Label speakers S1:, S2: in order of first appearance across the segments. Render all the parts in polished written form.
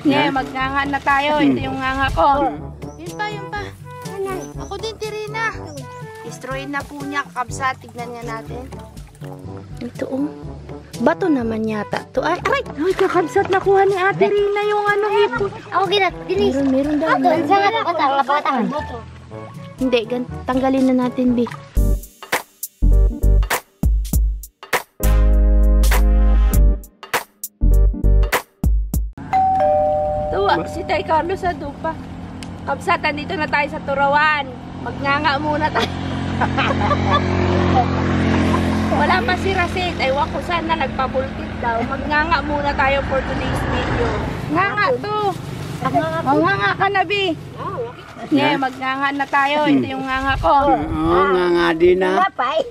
S1: Yeah, magnganga na tayo. Ito yung nganga ko. Yun pa, yun pa. Ako din, Tirina. Destroyin na po niya, kakabsat. Tignan nga natin. Ito oh. Bato naman yata to. Ay, aray! Ay, kakabsat nakuha ni Ate Rina yung ano hipon.
S2: Ako ginat, ginis.
S1: Meron daw.
S2: Sangat ako batang.
S1: Hindi, tanggalin na natin, Bi. Tuwa, si Tay Carlos sa dupa. Kabsatan, dito na tayo sa Turawan. Magnganga muna tayo. Wala pa si Rasid. Aywa ko sana nagpabulkit daw. Magnganga muna tayo for today's video. Nganga to. Nganga ka na, Bi. Yeah, magnganga na tayo. Ito yung nganga ko.
S3: Oo, nganga din na.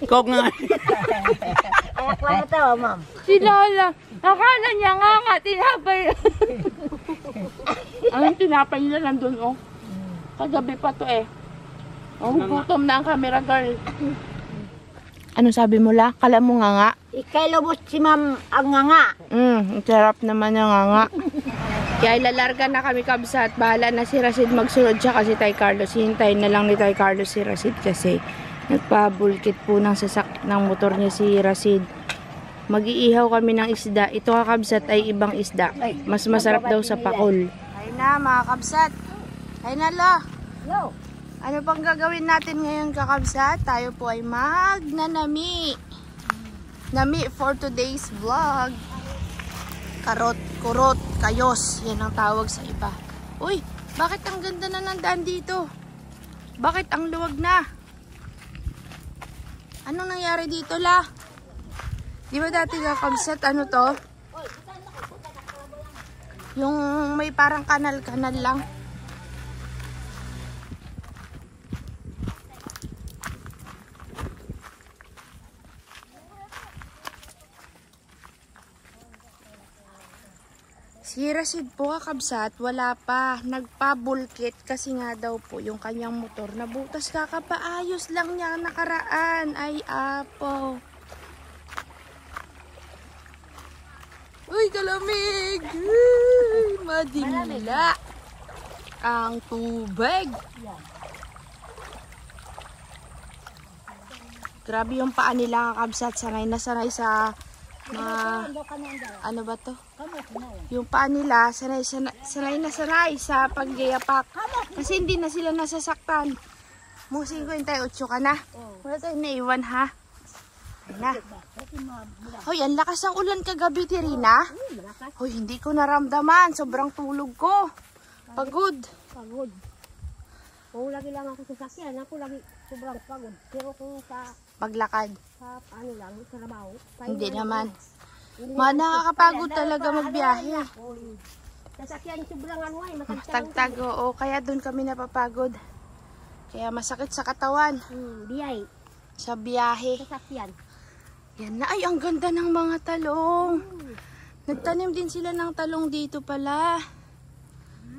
S3: Kok nga.
S2: Ayak lang ito, ma'am.
S1: Si Lola. Akala niya nganga. Tinapay. Ang tinapay nila nandun, oh. Kagabi pa to eh. Oh, gutom na ang camera girl. Ano sabi mo la? Kala mo nganga?
S2: Ikay lubos si ma'am ang nganga.
S1: Ang sarap naman yung nganga. Kaya ilalarga na kami kabsat. Bahala na si Rasid magsunod siya kasi Tay Carlos. Hintayin na lang ni Tay Carlos si Rasid kasi nagpabulkit po ng ng motor niya si Rasid. Mag-iihaw kami ng isda. Ito kakabsat ay ibang isda. Mas masarap daw sa pakol. Ay na mga kabsat. Ay na lo. Ano pang gagawin natin ngayon kakabsat? Tayo po ay magnanami. Nami for today's vlog. Karot, kurot, kayos. Yan ang tawag sa iba. Uy, bakit ang ganda na ng daan dito? Bakit ang luwag na? Anong nangyari dito la? Di ba dati kakabsat ano to? Yung may parang kanal-kanal lang. Si Rasid po kakabsat, wala pa. Nagpabulkit kasi nga daw po yung kanyang motor nabutas kakapaayos lang niya nakaraan. Ay apo. Uy, kalamig! Madimla ang tubig. Grabe yung paa nila kakabsat. Sanay na sanay sa ano ba to? Yung paa nila, sanay na sanay sa paggayapak. Kasi hindi na sila nasasaktan. Musing 58 ka na. Wala tayong naiwan ha. Ay na. Hoy, ang lakas ng ulan kagabi, Tirina. Hoy, hindi ko naramdaman. Sobrang tulog ko. Pagod.
S2: Kung lagi lang ako sa sakyan, ako lagi sobrang pagod. Pero kung sa
S1: Paglakad.
S2: ano lang, sa trabaho.
S1: Hindi naman. Nakakapagod talaga magbiyahe.
S2: Sasakyan sobrang ano ay,
S1: Tagtag, oo. Kaya doon kami napapagod. Kaya masakit sa katawan.
S2: Biyay.
S1: Sa biyahe.
S2: Sasakyan.
S1: Yan na. Ay, ang ganda ng mga talong. Nagtanim din sila ng talong dito pala.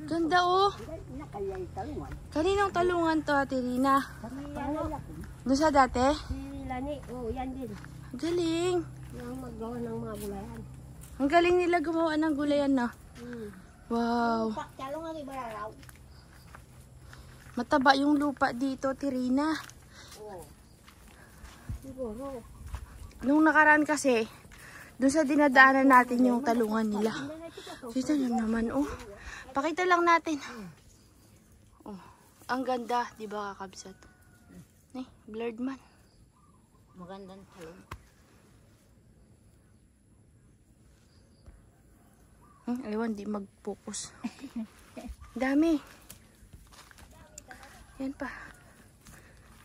S1: Ganda oh. Kaninong talungan to, Ate Rina? Doon sa dati?
S2: Lani, yan din.
S1: Galing.
S2: Yung maggawa ng mga gulayan.
S1: Ang galing nila gumawa ng gulayan na. Wow.
S2: Talong ang ibararaw.
S1: Mataba yung lupa dito, Tirina.
S2: Siguro.
S1: Nung nakaraan kasi, doon sa dinadaanan natin yung talungan nila. Kita nyo naman, oh. Pakita lang natin. Oh, ang ganda, di ba kakabsat? Blurred man.
S2: Magandang talong.
S1: Aliwan, di mag-focus. Dami. Yan pa.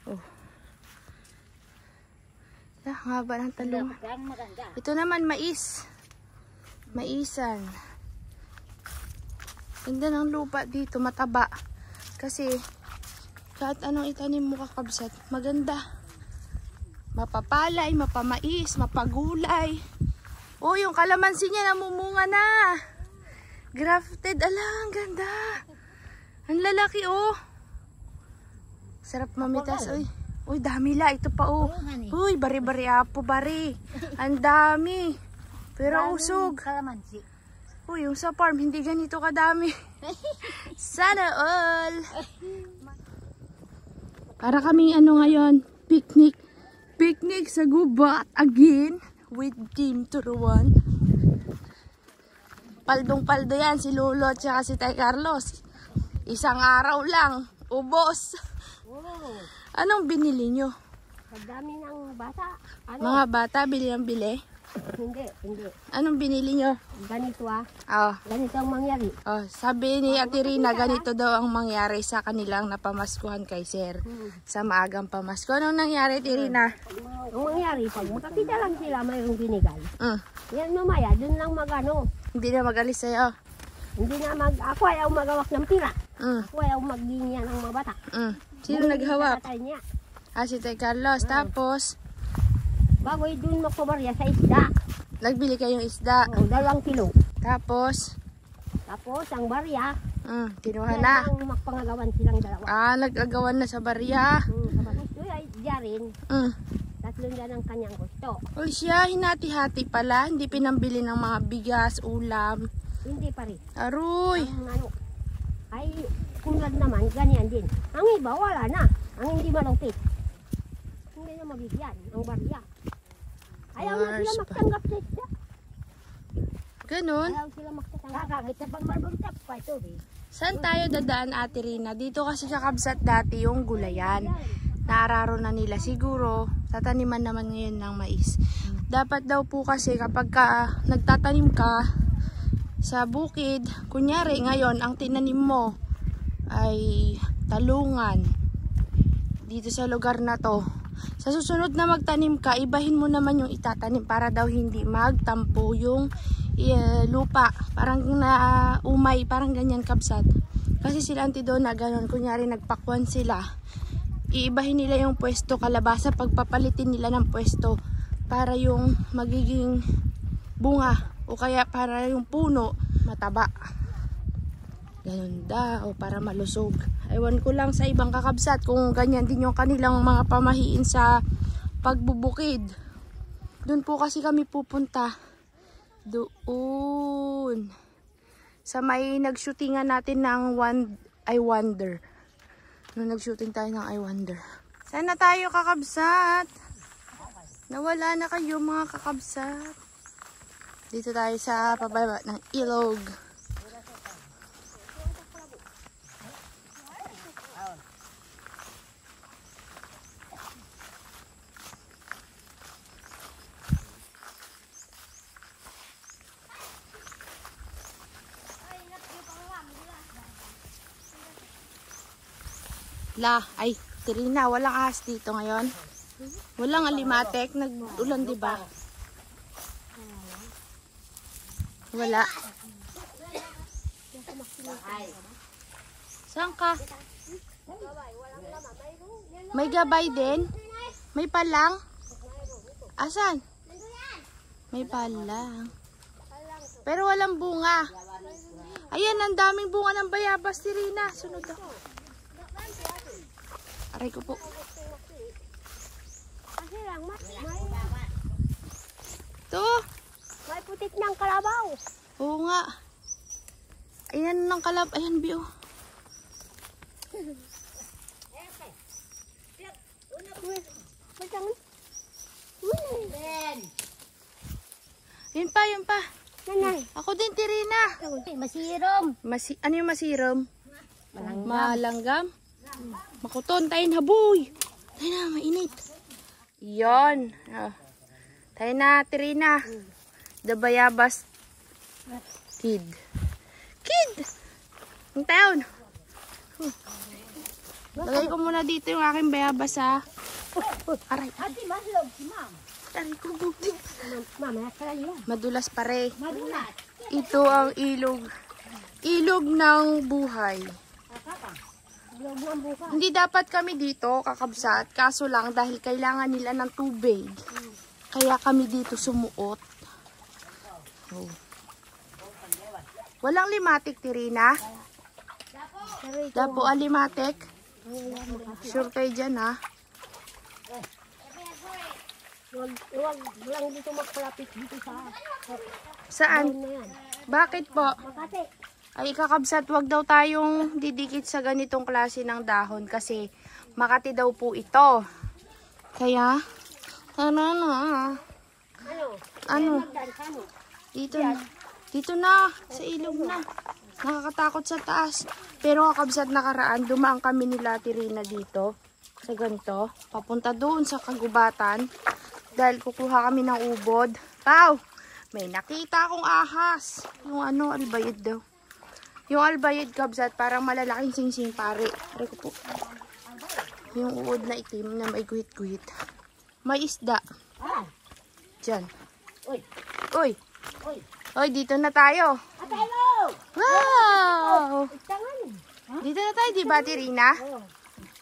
S1: Oh. Haba ng talong. Ito naman mais. Maisan. Ganda ng lupa dito, mataba. Kasi kahit anong itanim mo kakabsat, maganda. Mapapalay, mapamais, mapagulay. Oh, yung kalamansi niya namumunga na. Grafted, ala, ang ganda. Ang lalaki, oh. Sarap mamitas, uy. Uy, dami la, ito pa, oh. Uy, bari-bari apo, bari. Ang dami. Pero usog.
S2: Kalamansi.
S1: po, yung sa farm, hindi ganito kadami. Sana all! Para kaming ano ngayon, picnic. Picnic sa gubat again with Team Turuan. Paldong-paldo yan si Lolo at saka si Tay Carlos. Isang araw lang, ubos.
S2: Oo.
S1: Anong binili nyo?
S2: Ang dami ng bata. Ano?
S1: Mga bata, bili ng bili?
S2: Hindi.
S1: Anong binili nyo?
S2: Ganito ah.
S1: Oh,
S2: Ganito ang mangyari.
S1: oh, sabi ni Ate Rina, ganito daw ang mangyari sa kanilang napamaskuhan kay Sir. Sa maagang pamasko. Anong nangyari, Ate Rina?
S2: Ang mangyari, pag makakita lang sila mayroong binigay. Yan mamaya, dun lang magano.
S1: Hindi na magalis sa'yo.
S2: Hindi na ako ayaw magawak ng pira.
S1: Mm,
S2: Ako ayaw magginya ng mga bata.
S1: Sino naghawak?
S2: Tatay niya.
S1: Si Tay Carlos. Tapos,
S2: Bago dun magpabarya sa isda.
S1: nagbili kayong isda.
S2: O, 2 kilo.
S1: Tapos,
S2: Tapos ang barya,
S1: kinuha na.
S2: yan ang magpangagawan silang dalawa.
S1: Nag-agawan na sa barya.
S2: Kapag gusto ay diyarin, 3 dyan ang kanyang gusto.
S1: O siya, hinati-hati pala. Hindi pinambili ng mga bigas, ulam.
S2: Hindi pa rin.
S1: Aroy!
S2: Ang ano, ay kulad naman, ganyan din. Ang iba, wala na. Ang hindi malupit. Hindi na mabigyan, ang barya. Ayaw na sila magtanggap sa isda.
S1: Ganun.
S2: Ayaw sila magtanggap. Kakagit sa pagmarbagtap pa ito.
S1: Saan tayo dadaan, Ate Rina? Dito kasi kakabsat dati yung gulayan. Naararo na nila siguro. Tataniman naman ngayon ng mais. Dapat daw po kasi kapag nagtatanim ka sa bukid, kunyari ngayon ang tinanim mo ay talungan dito sa lugar na to. Sa susunod na magtanim ka, ibahin mo naman yung itatanim para daw hindi magtampo yung lupa. Parang umay, parang ganyan kabsat. Kasi sila antido na ganun, kunyari nagpakwan sila. Iibahin nila yung pwesto kalabasa, pagpapalitin nila ng pwesto para yung magiging bunga o kaya para yung puno mataba. Ganun daw, para malusog. Ewan ko lang sa ibang kakabsat kung ganyan din yung kanilang mga pamahiin sa pagbubukid. Doon po kasi kami pupunta. Doon. Sa may nagshootingan natin ng I Wonder. Nung nag-shooting tayo ng I Wonder. Saan na tayo kakabsat? Nawala na kayo mga kakabsat. Dito tayo sa pababa ng ilog. Ay, Tirina, walang ahas dito ngayon. Walang alimatek, nag-ulan, di ba? Wala. Saan ka? May gabay din? May palang? Asan? May palang. Pero walang bunga. Ayan, ang daming bunga ng bayabas, Tirina. Sunod ako. Aray ko po.
S2: Kasi lang,
S1: Ito.
S2: may putik ng kalabaw.
S1: Oo nga. Ayan ng kalab. Ayan, Bio. Yun pa, yun pa.
S2: Nanay.
S1: Ako din, Tirina.
S2: Masirom.
S1: Ano yung masirom?
S2: Malanggam.
S1: Malanggam. Makuton, tayo na, boy. Tayo na, mainit. Yon. Tayo na, Tirina. The Bayabas Kid. Kid! Ang taon. Lagay ko muna dito yung aking bayabas, ha. Aray.
S2: Ate, maslog si ma'am.
S1: Aray ko, buti.
S2: Mama, kaya yan.
S1: Madulas pare.
S2: Madulas.
S1: Ito ang ilog. Ilog ng buhay.
S2: Ilog ng buka.
S1: Hindi dapat kami dito kakabsat. Kaso lang dahil kailangan nila ng tubig. Kaya kami dito sumuot. Oh. Walang limatik, Tirina. Dapo alimatik. Sure kayo dyan, ha?
S2: Huwag lang dito magpalapit dito sa
S1: Saan?
S2: na yan.
S1: Bakit po?
S2: Makati.
S1: Ay, kakabsat, wag daw tayong didikit sa ganitong klase ng dahon kasi Makati daw po ito. Kaya, tara na. Ano? Dito na. Dito na, sa ilog na. Nakakatakot sa taas. Pero kakabsat nakaraan, dumaan kami nila Tirina dito. Sa ganito. Papunta doon sa kagubatan. Dahil kukuha kami ng ubod. Pau! May nakita akong ahas. Yung albayad daw. Yung albayad kabsat, parang malalaking singsing pare. Pare ko po. Yung uod na itim na may guhit-guhit. May isda. Diyan. Uy! Uy, dito na tayo. Wow! Dito na tayo, di ba, Tirina?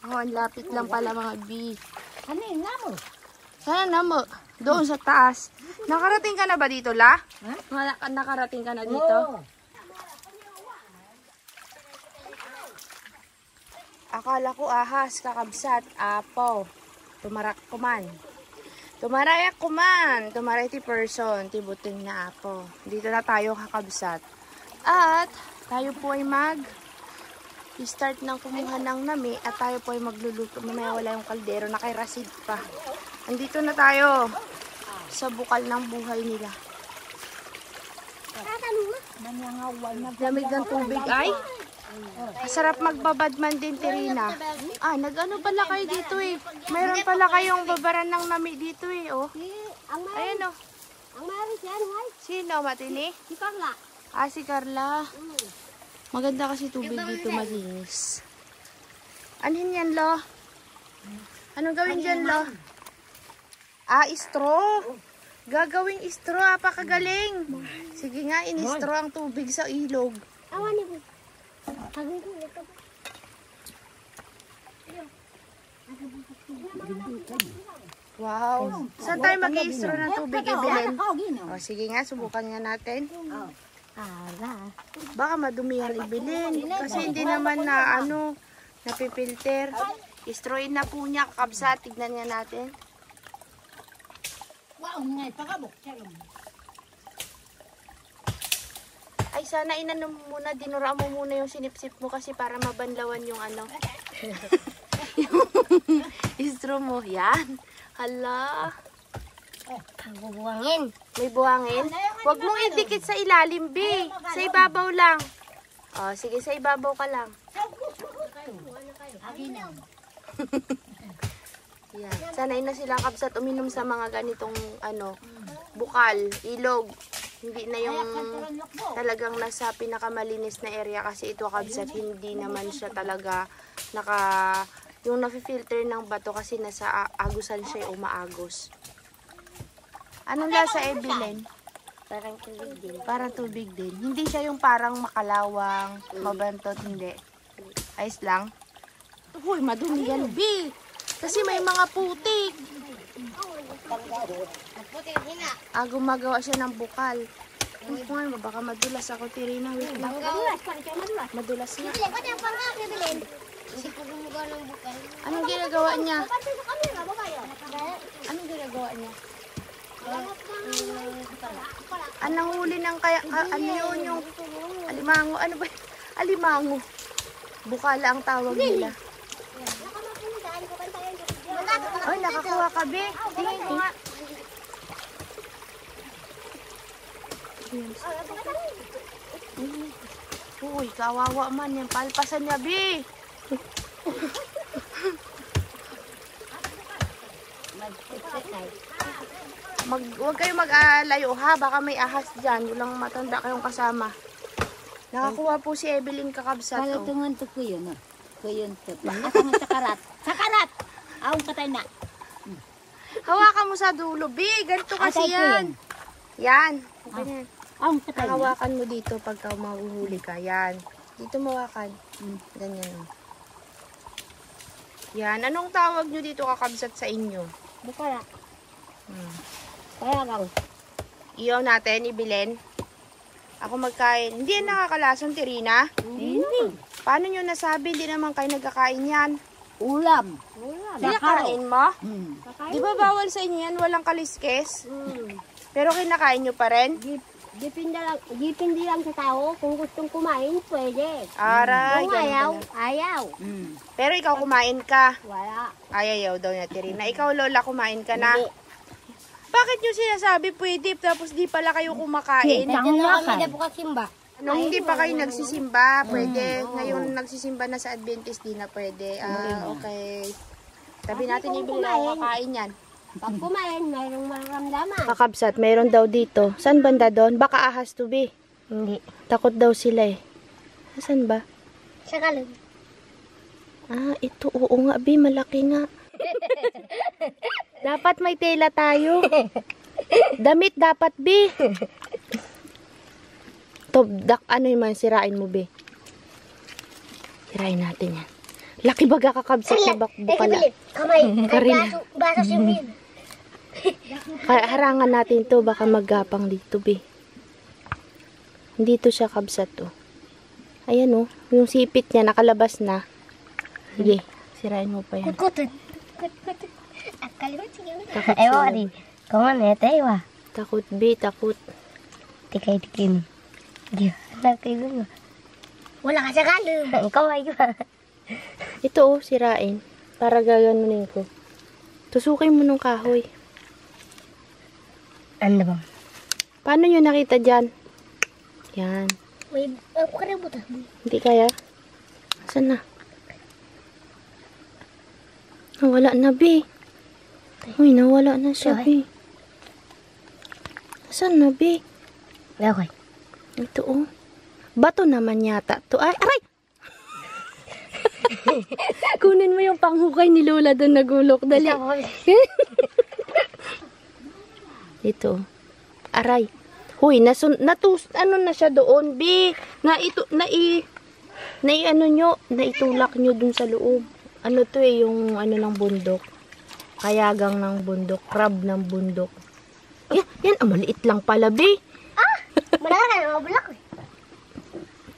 S1: Oh, ang lapit lang pala mga B. Sana mo. Doon sa taas. Nakarating ka na ba dito, La? Nakarating ka na dito? Akala ko ahas, kakabsat, apo. Tumarak kuman. Tumarayak kuman. Tumaray ti person, tibuting na apo. Dito na tayo, kakabsat. At tayo po ay start ng kumuha ng nami at tayo po ay magluluto. Mamaya wala yung kaldero na kay Rasid pa. Andito na tayo sa bukal ng buhay nila. Lamig ng tubig ay. Sarap magbabadman din, Tirina. Ah, nag-ano pala kayo dito eh. Mayroon pala kayong babaran ng nami dito eh, oh. Ayan oh.
S2: Ang mayroon siyan, hay.
S1: Sino, Matini?
S2: Si Carla.
S1: Ah, si Carla. Maganda kasi tubig dito, malinis. Anin yan, Lo? Anong gawin dyan, Lo? Ah, straw. Gagawing straw, apakagaling. Sige nga, in-straw ang tubig sa ilog.
S2: Awan ni po.
S1: Wow. Saan tayo mag-i-straw ng tubig, Evelyn? O, sige nga, subukan nga natin. Baka madumi yan, Evelyn. Kasi hindi naman na, napipilter. Istrawin na po niya, kakabsa. Tignan nga natin. Ay, sana inano mo muna, dinura mo muna yung sinipsip mo kasi para mabanlawan yung yung straw mo. Yan. Hala.
S2: Bubuangin.
S1: May buhangin. Huwag mong idikit sa ilalim, B. Sa ibabaw lang. O, sige, sa ibabaw ka lang. Yan. Sanay na sila kabsat uminom sa mga ganitong bukal, ilog. Hindi na yung talagang nasa pinakamalinis na area kasi ito kabsat hindi naman siya talaga yung nafi-filter ng bato kasi nasa agusan siya umaagos. Anong lasa, Evelyn?
S2: Parang tubig din.
S1: Parang tubig din. Hindi siya yung parang makalawang, mabantot, hindi. Ayos lang. Uy, madumi yan, B. Kasi may mga putik. Gumagawa siya ng bukal. Uy, baka madulas ako, Tirina. Wait lang. Madulas na. Anong ginagawa niya? Anong ginagawa niya? Anong huli ng kaya? Ano yun yung alimango? Ano ba? Alimango. Bukala ang tawag nila. Ay, nakakuha ka, be. Tingin ko nga. Uy, kawawa man yan. Palpasan niya, be. Huwag kayo mag-alayo ha. Baka may ahas dyan. Walang matanda kayong kasama. Nakakuha po si Evelyn kakabsat.
S2: Kalau tungan to ko yun. Kuyon to. Asang sakarat. Sakarat! Awang katay na.
S1: Hawakan mo sa dulo, B. Ganito kasi yan. Yan. Ganyan.
S2: Awang katay na.
S1: Hawakan mo dito pagka mahuhuli ka. Yan. Dito mawakan. Ganyan. Yan. Anong tawag nyo dito kakabsat sa inyo?
S2: Bukala. Kaya lang.
S1: Iyaw natin, Evelyn. Ako magkain. Hindi yan nakakalason, Tirina.
S2: Hindi.
S1: Paano nyo nasabi? Hindi naman kayo nagkakain yan.
S2: Ulam.
S1: Kinakain mo? Di ba bawal sa inyo yan? Walang kaliskes? Pero kinakain nyo pa rin?
S2: Depende lang sa tao. Kung gustong kumain, pwede.
S1: Aray,
S2: Kung
S1: ganun
S2: ayaw,
S1: pala.
S2: ayaw.
S1: Pero ikaw kumain ka.
S2: Wala.
S1: Ayaw daw niya, Tirina. Ikaw, Lola, kumain ka na.
S2: Hindi.
S1: Bakit nyo sinasabi pwede, tapos di pala kayo kumakain?
S2: Kami na bukas simba.
S1: Nung hindi pa kayo nagsisimba, pwede. Ngayon, nagsisimba na sa Adventist, di na pwede. Okay. Sabi natin,
S2: kung
S1: ibili na kakain yan.
S2: Pag kumain, mayroong maramdaman.
S1: Kakabsat, mayroon daw dito. Saan banda doon? Baka ahas to be.
S2: Hindi.
S1: Takot daw sila eh. Saan ba?
S2: Sa kalog.
S1: Ah, ito. Oo nga, be. Malaki nga. Dapat may tela tayo. Damit dapat, be. To, ano yung mga sirain mo, be? Sirain natin yan. Laki baga kakabsat na bakbo pala.
S2: Kamay.
S1: Karina.
S2: Baso simil.
S1: Harangan natin to, baka maggapang dito, be. Dito siya kabsat, to. Ayan, oh. Yung sipit niya, nakalabas na. Sige, sirain mo pa yan.
S2: Kutkut. Akalimut sige.
S1: Takot
S2: Ewa
S1: sila.
S2: di. Kaman ewa.
S1: Takot, be, takot.
S2: Tikay-tikim. Di. Laki mo. Wala ka sa kalog. Kamay ko.
S1: Ito, oh, sirain. Para gaganunin ko. Tusukin mo nung kahoy.
S2: Ano ba?
S1: Paano nyo nakita dyan? Yan.
S2: May ako karabot.
S1: Hindi kaya? Saan na? Nawala na, be. Uy, nawala na siya, be. Saan na, be?
S2: Okay.
S1: Ito, oh. Bato naman yata to. Ay, aray! Kunin mo yung panghukay ni Lola doon nagulok. Dali. Ito. Aray. Huy, ano na siya doon, be. Ano nyo, naitulak nyo dun sa loob. Ano to eh, yung ano ng bundok. Kayagang ng bundok. Crab ng bundok. Yan, maliit lang pala, be.
S2: Malaki na mga bulak.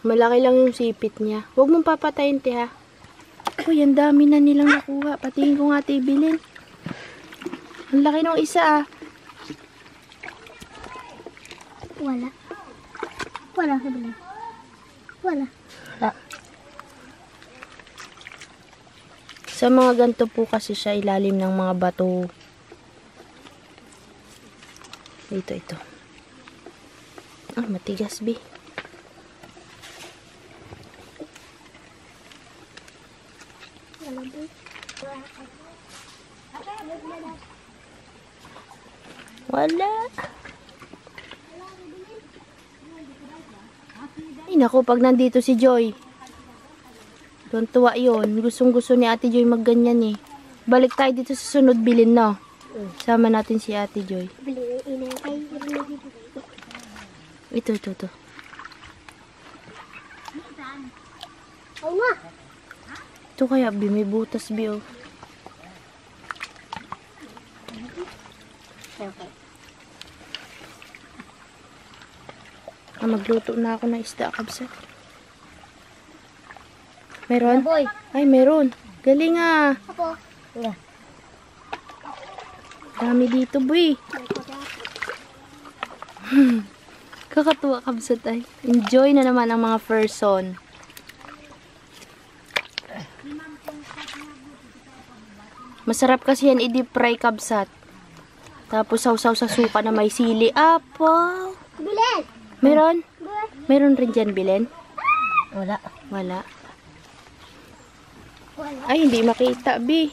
S1: Malaki lang yung sipit niya. Huwag mong papatayin, te, ha. Uy, ang dami na nilang nakuha. Patingin ko nga, te, bilin. Ang laki ng isa, ah.
S2: Wala. Wala sa bulak. Wala.
S1: Sa mga ganito po kasi siya ilalim ng mga bato. Ito. Ah, matigas, be. Wala. Ay, naku, pag nandito si Joy. Tuwa yun. Gustong-gusto ni Ate Joy magganyan eh. Balik tayo dito sa sunod bilin, no? Sama natin si Ate Joy. Ito.
S2: Oo nga.
S1: Ito kaya, Bi, may butas, Bi, oh. Magluto na ako ng isda, kabsat. Meron?
S2: Boy.
S1: Ay, meron. Galing, ah.
S2: Apo. Yeah.
S1: Dami dito, boy. Kakatuwa, kabsat, ay. Enjoy na naman ang mga person. Masarap kasi yan i-deep fry, kabsat. Tapos sausaw sa suka na may sili. Apo.
S2: Bilen.
S1: Meron? Meron rin dyan, Bilen?
S2: Wala.
S1: Wala. Ay, hindi makita, Bi.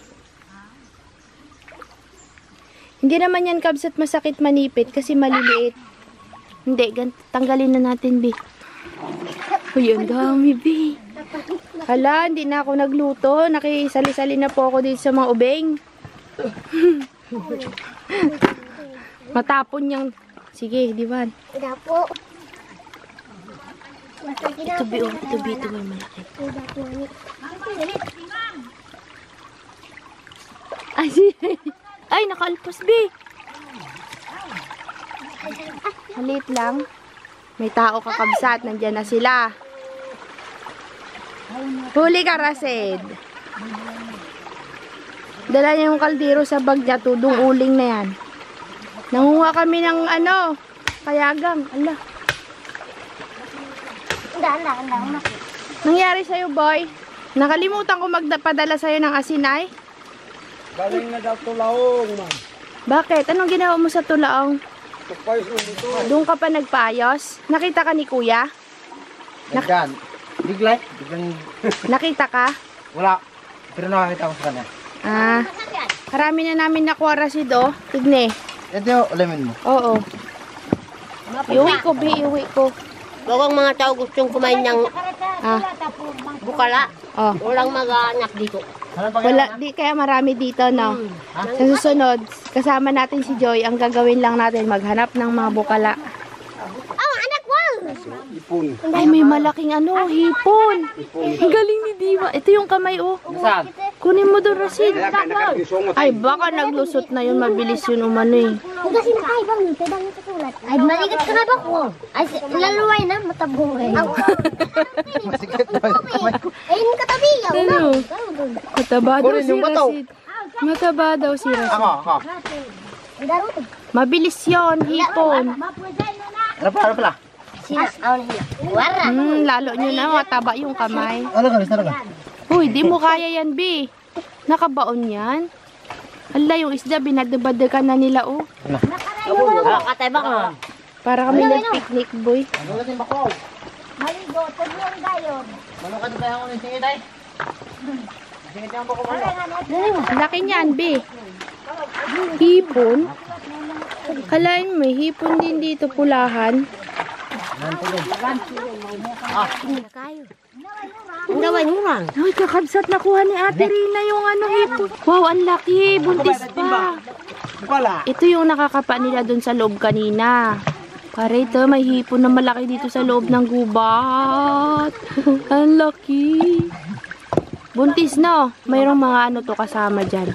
S1: Hindi naman yan, kabsat, masakit manipit kasi maliliit. Hindi, tanggalin na natin, Bi. Uy, ang dami, Bi. Hala, hindi na ako nagluto. Nakisali-sali na po ako dito sa mga ubeng. Matapon niyang... Sige, diban.
S2: Wala po.
S1: Ito, Bi, oh. Ito, Bi, ito may malaki. Ay, nakaalpas, Bi. Halit lang. May tao kakabsat. Nandyan na sila. Huli ka, Rasid. Dala niya yung kaldero sa bag niya. Tudong uling na yan. Nangunga kami ng kayagang. Ala. Nangyari sa'yo, boy? Nakalimutan ko magpadala sa'yo ng asinay?
S3: Galing na daw tulaong, ma'am.
S1: Bakit? Anong ginawa mo sa tulaong?
S3: Kapayos mo dito.
S1: Doon ka pa nagpaayos? Nakita ka ni kuya?
S4: Nagdan. Biglang.
S1: Nakita ka?
S4: Wala. Pero nakakita ko sa kanya.
S1: Ah, karami na namin nakuha Rasid, oh. Tigne.
S4: Ito yung ulamin mo.
S1: Oo. Iuwi ko, Bi. Iuwi ko.
S2: Bawang mga tao gustong kumain ng
S1: Ah,
S2: bukala.
S1: oh.
S2: Walang mag-anak dito.
S1: Wala, di kaya marami dito, no? Sa susunod, kasama natin si Joy. Ang gagawin lang natin, maghanap ng mga bukala.
S2: Oh, anak mo!
S3: Ipon.
S1: Ay, may malaking ano, hipon. Ang galing ni Diva. Ito yung kamay, oh.
S4: Saan?
S1: Kunin mo doon, Rasid.
S3: Kaya nakakisongot.
S1: Ay, baka naglusot na yun. Mabilis yun umano, eh.
S2: Kung kasi nakaibang nito, bang susulat. Ay, maligat ka na ba ko? Ay, laluway na, matabong eh.
S4: Masikip na.
S2: Ayun katabi, yaw na.
S1: Ano? Mataba daw
S4: Kunin
S1: si
S4: yung bato.
S1: Rasid. Mataba daw si Rasid.
S4: Ako.
S2: Ang daro to.
S1: Mabilis yun, hipon.
S4: Ano pala?
S2: Sina, awan hina. Wara.
S1: Lalo nyo na, mataba yung kamay.
S4: Ano ka? Ano ka?
S1: Uy, di mo kaya yan, B. Nakabaon yan. Ala, yung isda, binadabadagan na nila, oh.
S2: Katay ba ka?
S1: Para kami nag-picnic, boy.
S4: Ano ka din bako?
S2: Maligo, tuloy gayon.
S4: Ano ka din kaya ako ng singit ay? Singit yung bako mo.
S1: Laki niyan, B. Hipon. Kalain mo, hipon din dito, pulahan.
S2: Ang gawin murang.
S1: Ay, kakabsat nakuha ni Ate Rina yung ano, hipon. Wow, ang laki. Buntis pa.
S3: Wala.
S1: Ito yung nakakapa nila dun sa loob kanina. Pare, ito, may hipon na malaki dito sa loob ng gubat. Ang laki. Buntis, no? Mayroong mga ano to kasama dyan.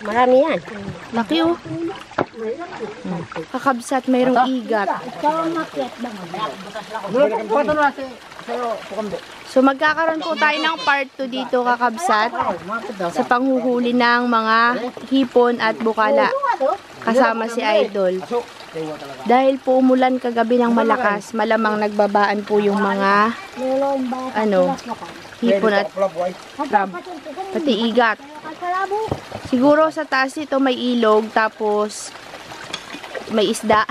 S2: Marami yan.
S1: Laki, oh. Kakabsat, mayroong igat.
S4: Pato na si sa'yo pukambi.
S1: So, magkakaroon po tayo ng part 2 dito, kakabsat, sa panghuhuli ng mga hipon at bukala. Kasama si Idol. Dahil po umulan kagabi ng malakas, malamang nagbabaan po yung mga ano, hipon at crab, pati igat. Siguro sa taas ito may ilog, tapos may isda.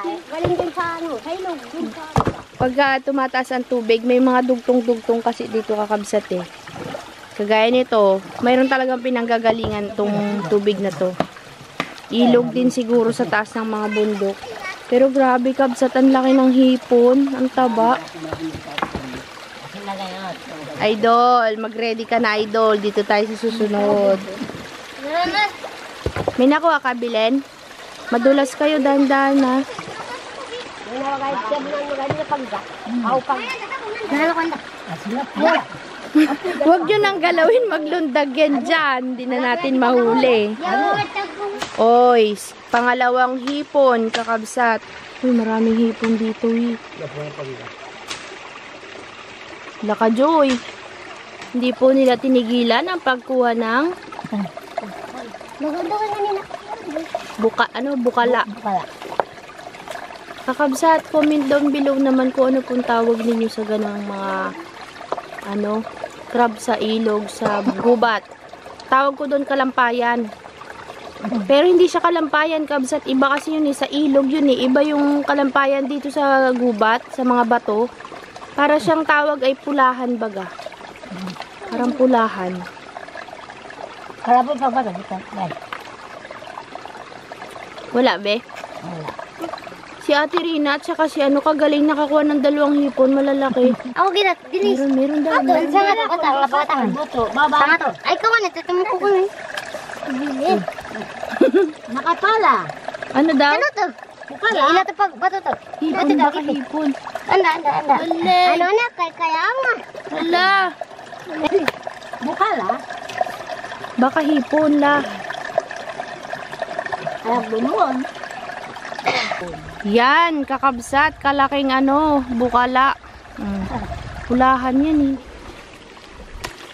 S2: Galing din sa ano, sa ilog.
S1: Pagka tumataas ang tubig, may mga dugtong-dugtong kasi dito, kakabsat, eh. Kagaya nito, mayroon talagang pinanggagalingan tong tubig na to. Ilog din siguro sa taas ng mga bundok. Pero grabe, kabsat, ang laki ng hipon, ang taba. Idol, mag-ready ka na, Idol. Dito tayo sa susunod. May nakuha ka, Bilen? Madulas kayo, dahan-dahan, ha? Huwag nyo nang galawin, maglundag yan dyan. Hindi na natin mahuli. Oy, pangalawang hipon, kakabsat. Uy, maraming hipon dito, eh. Laka, Joy. Hindi po nila tinigilan ang pagkuha ng bukala. Kakabsat, comment down below naman kung ano pong tawag ninyo sa ganang mga crab sa ilog, sa gubat. Tawag ko doon kalampayan. Pero hindi siya kalampayan, kabsat. Iba kasi yun, sa ilog yun, eh. Iba yung kalampayan dito sa gubat, sa mga bato. Para siyang tawag ay pulahan, baga. Parang pulahan.
S2: Kalabot pa ba dito?
S1: Wala, be?
S2: Wala.
S1: Si Ate Rina at saka si kagaling nakakuha ng 2 hipon, malalaki.
S2: Ako ginat, dinis.
S1: Meron daw.
S2: Sangat ako ta, wala pa tahan. Sangat to. Ay, kawan, itutumok ko eh. Bilin. Nakapala.
S1: Ano daw?
S2: Ano to? Bukala. Ila to pag bato to.
S1: Hipon, baka hipon.
S2: Anda. Ano na, kaya nga.
S1: Hala,
S2: Bukala.
S1: baka hipon la.
S2: Alam bumon.
S1: Yan, kakabsat, kalaking bukala. Pulahan yan, eh.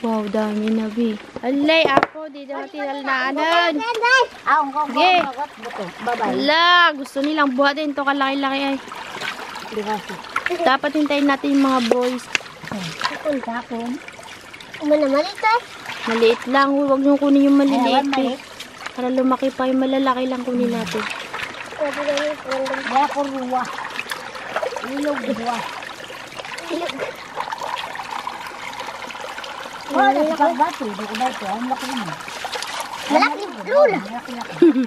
S1: Wow, dami na, be. Alay, ako, di na tinalnaanan. Sige.
S2: Bye-bye.
S1: Hala, gusto nilang buhatin to kalaki-laki, ay. Dapat hintayin natin yung mga boys.
S2: Punta ako. Maliit eh.
S1: Maliit lang. Huwag nyo kunin yung maliliit.
S2: Ayaw, maliit.
S1: Para lumaki pa yung malalaki lang kunin natin.
S2: Kaya ko ruwa. Ilog ruwa. Wala ka bato. Hindi ko bato. Ang laki mo. Malaki lula.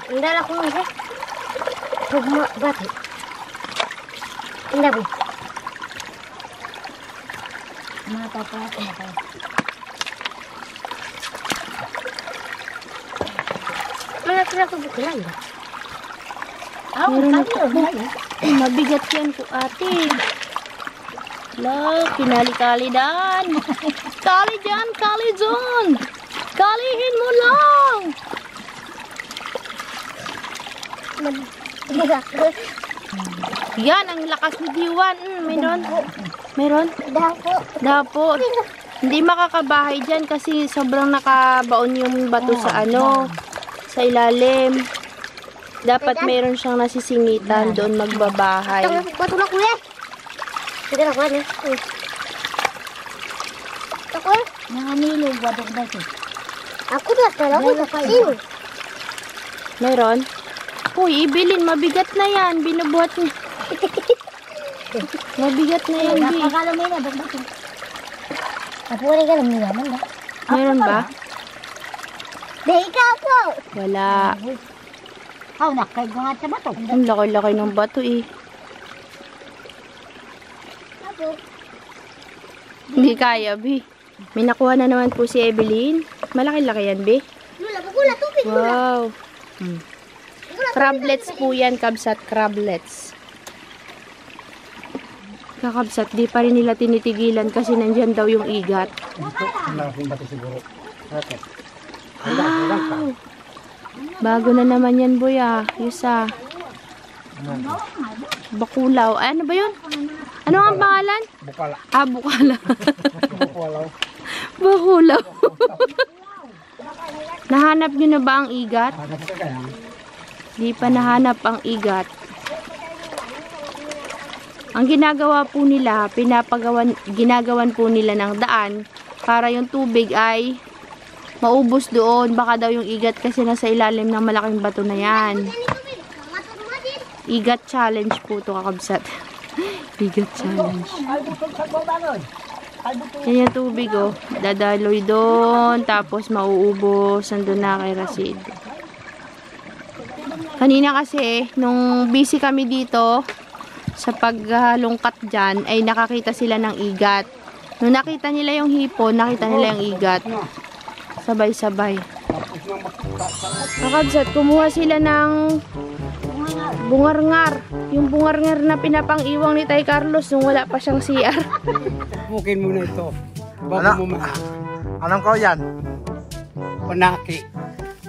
S2: Ang dala ko nga. Tugma bato. Ang dabo. Matapa ako na tayo. Malaki na ko bukilan.
S1: Meron na po. Mabigat yan po ate. Wala, kinali-kali dan. Kali dyan, kali dyan. Kalihin mo lang. Yan, ang lakas ni Diwan. Meron? Meron? Dapo. Hindi makakabahay dyan kasi sobrang nakabaon yung bato sa ano, sa ilalim. Dapat meron siyang nasisingitan doon magbabahay.
S2: Bato na kuya. Sige na kuya. Ako eh. Nanganilo, bato na ito. Ako na, talaga. Sino?
S1: Meron? Uy, ibilin. Mabigat na yan. Binubuhat niya. Mabigat na yan, Bi.
S2: Napakalam mo yun, bato. Ako wala ka lang nilaman ba?
S1: Meron ba?
S2: Dahil ka ako.
S1: Wala.
S2: Aw, nakaigungat sa bato.
S1: Ang laki-laki ng bato eh.
S2: Ako.
S1: Hindi kaya, Bi. May nakuha na naman po si Evelyn. Malaki-laki yan, Bi.
S2: Lula, bukula, tubig.
S1: Wow. Crablets po yan, kabsat. Crablets. Kakabsat, di pa rin nila tinitigilan kasi nandyan daw yung igat.
S3: Dito, ang laking bato siguro. Okay.
S1: Wow. Bago na naman yan, boy ah. Yusa. Bakulaw. Ay, ano ba yun? Ano ang pangalan?
S3: Bukala.
S1: Ah, bukala.
S3: Bukalaw.
S1: Bakulaw. Nahanap nyo na ba ang igat?
S3: Ano ka kaya?
S1: Di pa nahanap ang igat. Ang ginagawa po nila, ginagawan po nila ng daan para yung tubig ay maubos doon. Baka daw yung igat kasi nasa ilalim ng malaking bato na yan. Igat challenge po ito, kakabsat. Igat challenge. Yan yung tubig, oh. Dadaloy doon, tapos mauubos. Nandun na kay Rasid. Kanina kasi, nung busy kami dito, sa paglungkat dyan, ay nakakita sila ng igat. Nung nakita nila yung hipon, nakita nila yung igat. Sabay-sabay. Kakabsat, kumuha sila ng bungarngar. Yung bungarngar na pinapang-iwang ni Tay Carlos nung wala pa siyang CR.
S3: Bukin mo na ito. Bago
S5: Ano?
S3: mo
S5: Anong ko yan?
S3: panaki.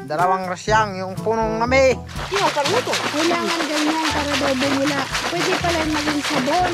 S5: Dalawang rasyang, yung punong nami.
S1: Kailangan ganyan para daw bumula. Pwede pala maging sabon.